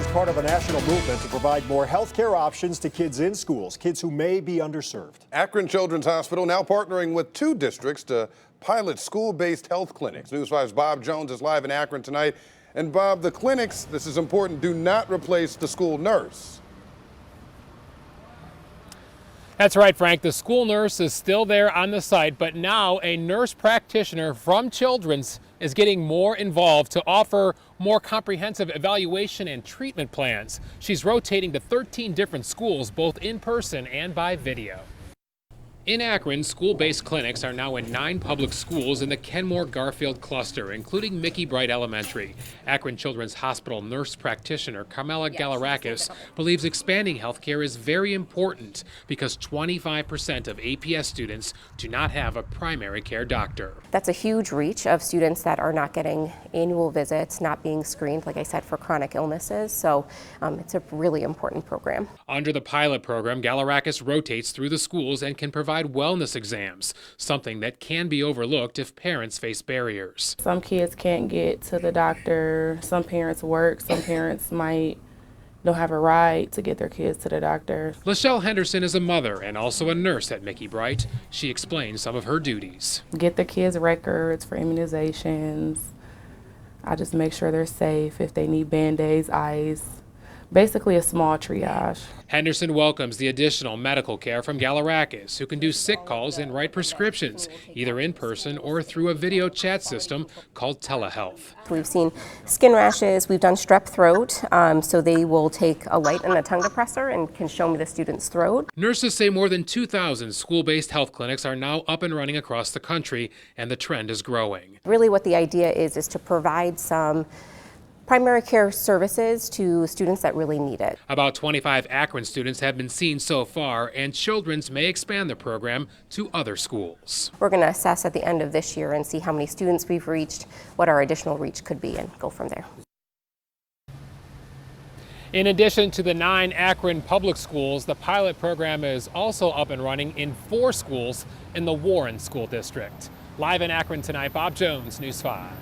is part of a national movement to provide more health care options to kids in schools, kids who may be underserved. Akron Children's Hospital now partnering with 2 districts to pilot school-based health clinics. News 5's Bob Jones is live in Akron tonight. And Bob, the clinics, this is important, do not replace the school nurse. That's right, Frank. The school nurse is still there on the site, but now a nurse practitioner from Children's is getting more involved to offer more comprehensive evaluation and treatment plans. She's rotating to 13 different schools, both in person and by video. In Akron, school-based clinics are now in 9 public schools in the Kenmore-Garfield cluster, including Mickey Bright Elementary. Akron Children's Hospital nurse practitioner Carmela Galarakis believes expanding health care is very important because 25% of APS students do not have a primary care doctor. That's a huge reach of students that are not getting annual visits, not being screened, like I said, for chronic illnesses. So it's a really important program. Under the pilot program, Galarakis rotates through the schools and can provide wellness exams, something that can be overlooked if parents face barriers. Some kids can't get to the doctor, some parents work, some parents don't have a ride to get their kids to the doctor. Lachelle Henderson is a mother and also a nurse at Mickey Bright. She explains some of her duties. Get the kids records for immunizations. I just make sure they're safe if they need Band-Aids, ice. Basically a small triage. Henderson welcomes the additional medical care from Galarakis, who can do sick calls and write prescriptions, either in person or through a video chat system called telehealth. We've seen skin rashes, we've done strep throat, so they will take a light and a tongue depressor and can show me the student's throat. Nurses say more than 2,000 school-based health clinics are now up and running across the country, and the trend is growing. Really what the idea is to provide some primary care services to students that really need it. About 25 Akron students have been seen so far, and Children's may expand the program to other schools. We're going to assess at the end of this year and see how many students we've reached, what our additional reach could be, and go from there. In addition to the 9 Akron public schools, the pilot program is also up and running in 4 schools in the Warren School District. Live in Akron tonight, Bob Jones, News 5.